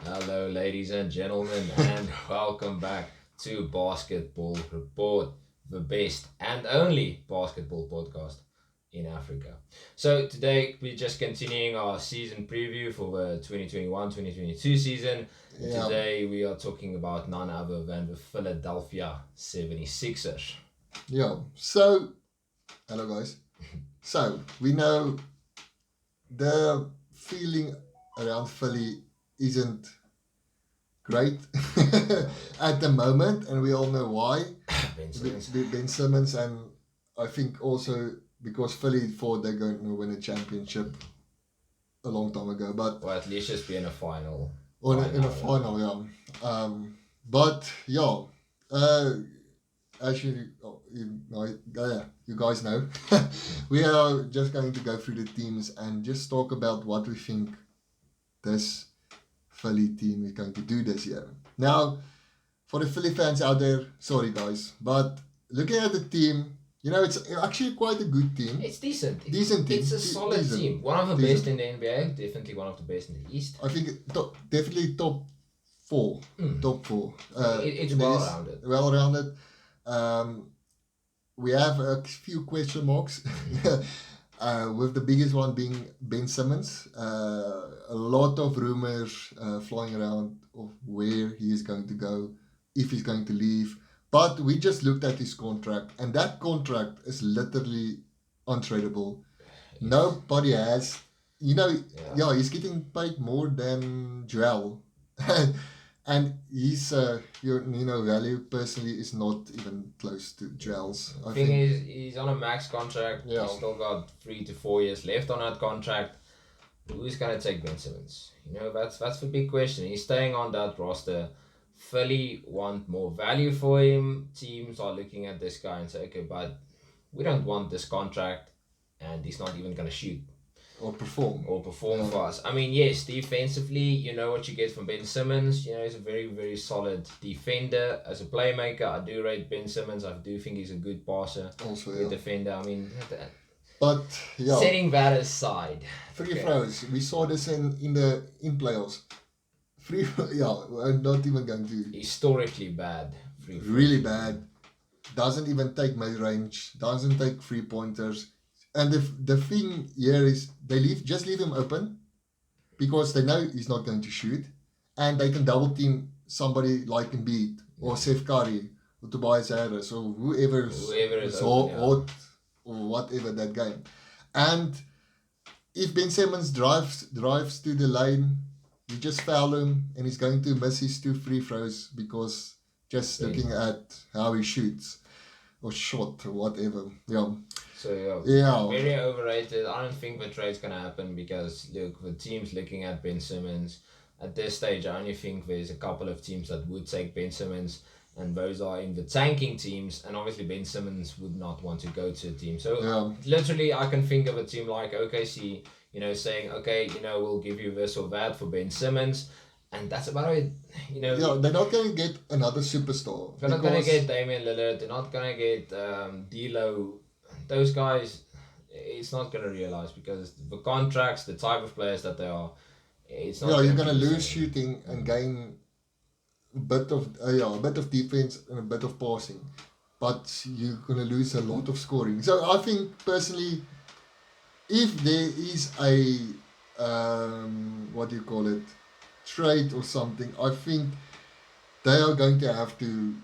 Hello, ladies and gentlemen, and welcome back to Basketball Report, the best and only basketball podcast in Africa. So, today we're just continuing our season preview for the 2021-2022 season. Yeah. Today we are talking about none other than the Philadelphia 76ers. Yeah. So, hello guys. So, we know the feeling around Philly isn't great at the moment, and we all know why. Ben Simmons. Ben Simmons, and I think also because Philly thought they're going to win a championship a long time ago, but Or at least just be in a final. or Right in now, a final, yeah. But yeah, as you guys know, we are just going to go through the teams and just talk about what we think this Philly team is going to do this year. Now, for the Philly fans out there, sorry guys, but looking at the team, it's actually quite a good team. It's decent. Decent team. It's a solid Decent. team. One of the Decent. best in the NBA. Definitely one of the best in the East. I think definitely top four. Top four. It's well-rounded. Well-rounded. We have a few question marks, with the biggest one being Ben Simmons. A lot of rumors flying around of where he is going to go, if he's going to leave. But we just looked at his contract, and that contract is literally untradeable. Nobody has, he's getting paid more than Joel. And his value personally is not even close to Joel's. The thing is, he's on a max contract. Yeah. He's still got 3 to 4 years left on that contract. Who's gonna take Ben Simmons? That's the big question. He's staying on that roster. Philly want more value for him. Teams are looking at this guy and say, okay, but we don't want this contract, and he's not even gonna shoot or perform for us. I mean, yes, defensively, you know what you get from Ben Simmons. He's a very, very solid defender. As a playmaker, I do rate Ben Simmons. I do think he's a good passer, also, good defender. I mean, but yeah, setting that aside, free throws. We saw this in playoffs. I'm not even going to. Historically bad. Really bad. Doesn't even take mid range. Doesn't take 3-pointers. And the thing here is they just leave him open because they know he's not going to shoot, and they can double team somebody like Embiid or Seth Curry or Tobias Harris or whoever is hot or whatever that game. And if Ben Simmons drives to the lane, you just foul him, and he's going to miss his 2 free throws because just looking at how he shoots or shot or whatever. Yeah. So very overrated. I don't think the trade's gonna happen because look, the team's looking at Ben Simmons. At this stage, I only think there's a couple of teams that would take Ben Simmons, and those are in the tanking teams. And obviously, Ben Simmons would not want to go to a team. So literally, I can think of a team like OKC, saying, okay, we'll give you this or that for Ben Simmons. And that's about it. They're not going to get another superstar. They're not going to get Damian Lillard. They're not going to get D'Lo. Those guys, it's not going to realize because the contracts, the type of players that they are, it's not. You're going to lose shooting and gain a bit of defense and a bit of passing, but you're going to lose a lot of scoring. So I think personally, if there is a trade or something, I think they are going to have to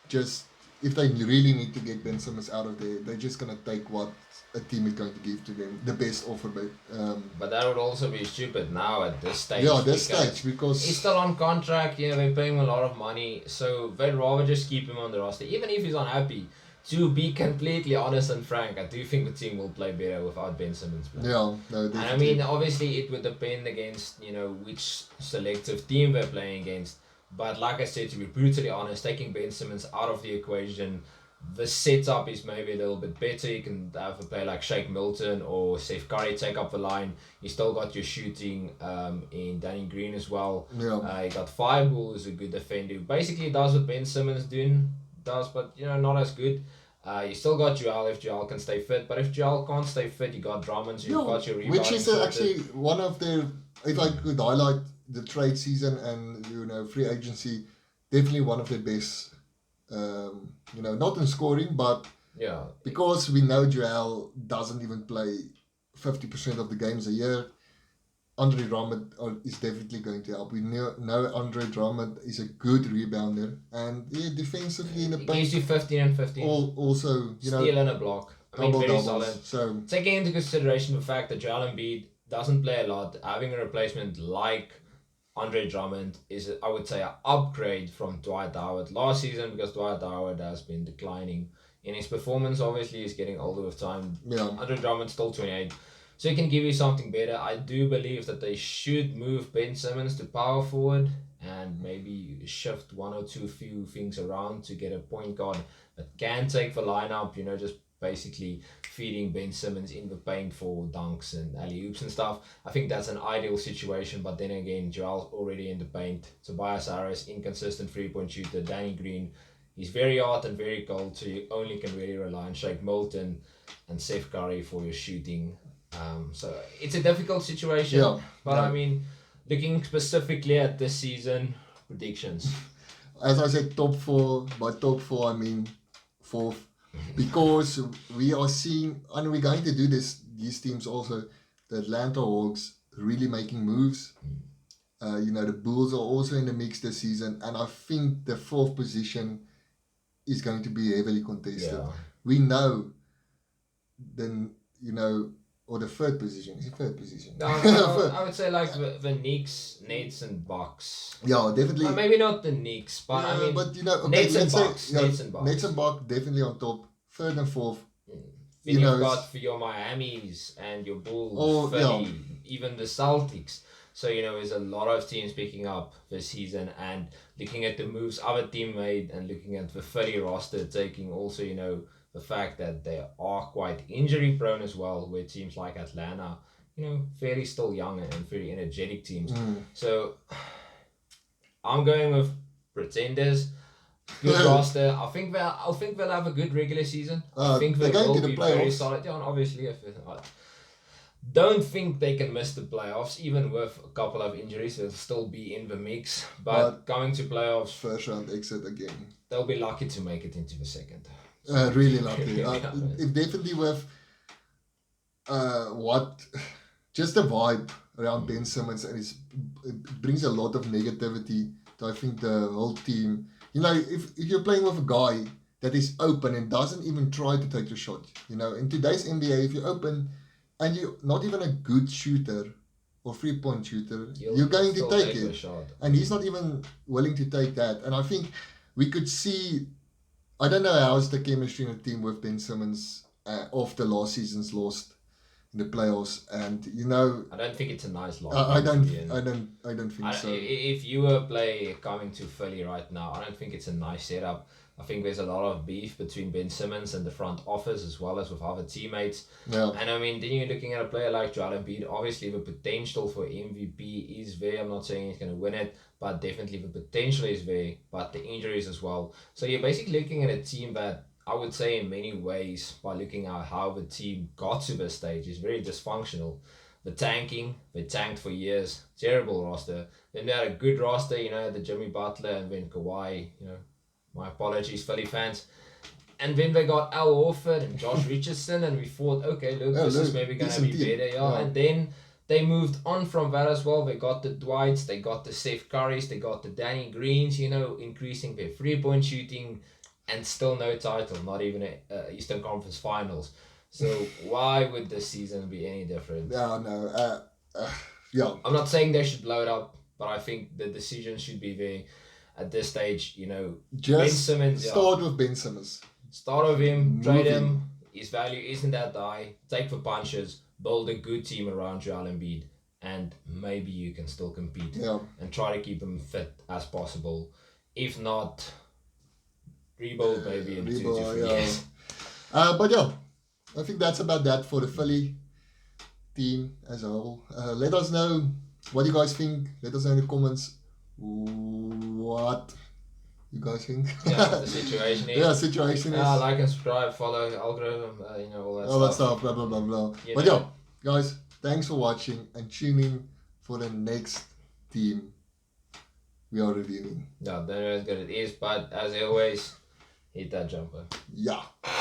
just, if they really need to get Ben Simmons out of there, they're just going to take what a team is going to give to them, the best offer. But that would also be stupid now at this stage. Yeah, because he's still on contract. They're paying him a lot of money, so they'd rather just keep him on the roster, even if he's unhappy. To be completely honest and frank, I do think the team will play better without Ben Simmons playing. Yeah, no, definitely. And I mean, obviously, it would depend against which selective team they're playing against. But like I said, to be brutally honest, taking Ben Simmons out of the equation, the setup is maybe a little bit better. You can have a player like Shake Milton or Seth Curry take up the line. You still got your shooting in Danny Green as well. Yeah. You got Fireball, who's a good defender. Basically does what Ben Simmons does, but not as good. You still got Joel if Joel can stay fit, but if Joel can't stay fit, you got Drummond, so you've got your rebounding. Which is actually one of the, if I could highlight the trade season and free agency, definitely one of the best. Not in scoring, but Yeah. because we know Joel doesn't even play 50% of the games a year, Andre Drummond is definitely going to help. We know Andre Drummond is a good rebounder, and defensively in the It paint, gives you 15 and 15. also Steal and a block. I mean, very doubles. solid. So taking into consideration the fact that Joel Embiid doesn't play a lot, having a replacement like Andre Drummond is, I would say, an upgrade from Dwight Howard last season, because Dwight Howard has been declining in his performance. Obviously, he's getting older with time. yeah, Andre Drummond's still 28. So he can give you something better. I do believe that they should move Ben Simmons to power forward and maybe shift one or two few things around to get a point guard that can take the lineup, just basically feeding Ben Simmons in the paint for dunks and alley-oops and stuff. I think that's an ideal situation, but then again, Joel's already in the paint. Tobias Harris, inconsistent three-point shooter. Danny Green, he's very hot and very cold, so you only can really rely on Shake Milton and Seth Curry for your shooting. So it's a difficult situation, but I mean, looking specifically at this season, predictions. As I said, top four. By top four, I mean fourth, because we are seeing, and we're going to do these teams also, the Atlanta Hawks really making moves. The Bulls are also in the mix this season, and I think the fourth position is going to be heavily contested. Yeah. We know, then or the third position. Is it third position? No, I would say like the Knicks, Nets, and Bucks. Yeah, definitely. Maybe not the Knicks, but I mean, but Nets and Bucks. Say, Nets and Bucks. Nets and Bucks definitely on top. Third and fourth. Then you've got for your Miamis and your Bulls, Philly, even the Celtics. So, there's a lot of teams picking up this season, and looking at the moves other team made and looking at the Philly roster, taking also, the fact that they are quite injury prone as well, where teams like Atlanta, fairly still young and very energetic teams. So I'm going with pretenders. Good roster. I think they'll have a good regular season. I think they will be very solid. Yeah, and obviously, don't think they can miss the playoffs, even with a couple of injuries. They'll still be in the mix. But going to playoffs, first round exit again. They'll be lucky to make it into the second. Really lucky. If definitely with just the vibe around Ben Simmons, and it brings a lot of negativity to, I think, the whole team. If you're playing with a guy that is open and doesn't even try to take the shot, in today's NBA, if you're open and you're not even a good shooter or three-point shooter, you're going to take it. And he's not even willing to take that. And I think we could see, I don't know how's the chemistry in the team with Ben Simmons after last season's loss in the playoffs, and I don't think it's a nice loss. I don't think so. If you were coming to Philly right now, I don't think it's a nice setup. I think there's a lot of beef between Ben Simmons and the front office, as well as with other teammates. Yeah. And I mean, then you're looking at a player like Joel Embiid. Obviously, the potential for MVP is there. I'm not saying he's going to win it, but definitely the potential is there. But the injuries as well. So you're basically looking at a team that, I would say, in many ways, by looking at how the team got to this stage, is very dysfunctional. They tanked for years, terrible roster. Then they had a good roster, the Jimmy Butler and then Kawhi, my apologies, Philly fans. And then they got Al Horford and Josh Richardson, and we thought, okay, this is maybe going to be better. Yeah. And then they moved on from that as well. They got the Dwights, they got the Seth Currys, they got the Danny Greens, increasing their three-point shooting, and still no title, not even Eastern Conference Finals. So why would this season be any different? No. I'm not saying they should blow it up, but I think the decision should be there at this stage. Just Ben Simmons. Start with Ben Simmons. Start with him, trade him. His value isn't that high. Take the punches, build a good team around Joel Embiid, and maybe you can still compete. And try to keep them fit as possible. If not, rebuild maybe in 2 to 3 years. But I think that's about that for the Philly team as a whole. Let us know what you guys think. Let us know in the comments what you guys think. The situation is. Situation is. Like and subscribe, follow, algorithm, all that stuff. Blah, blah, blah, blah. But guys, thanks for watching and tune in for the next team we are reviewing. Yeah, don't know as good it is, but as always, hit that jumper. Yeah.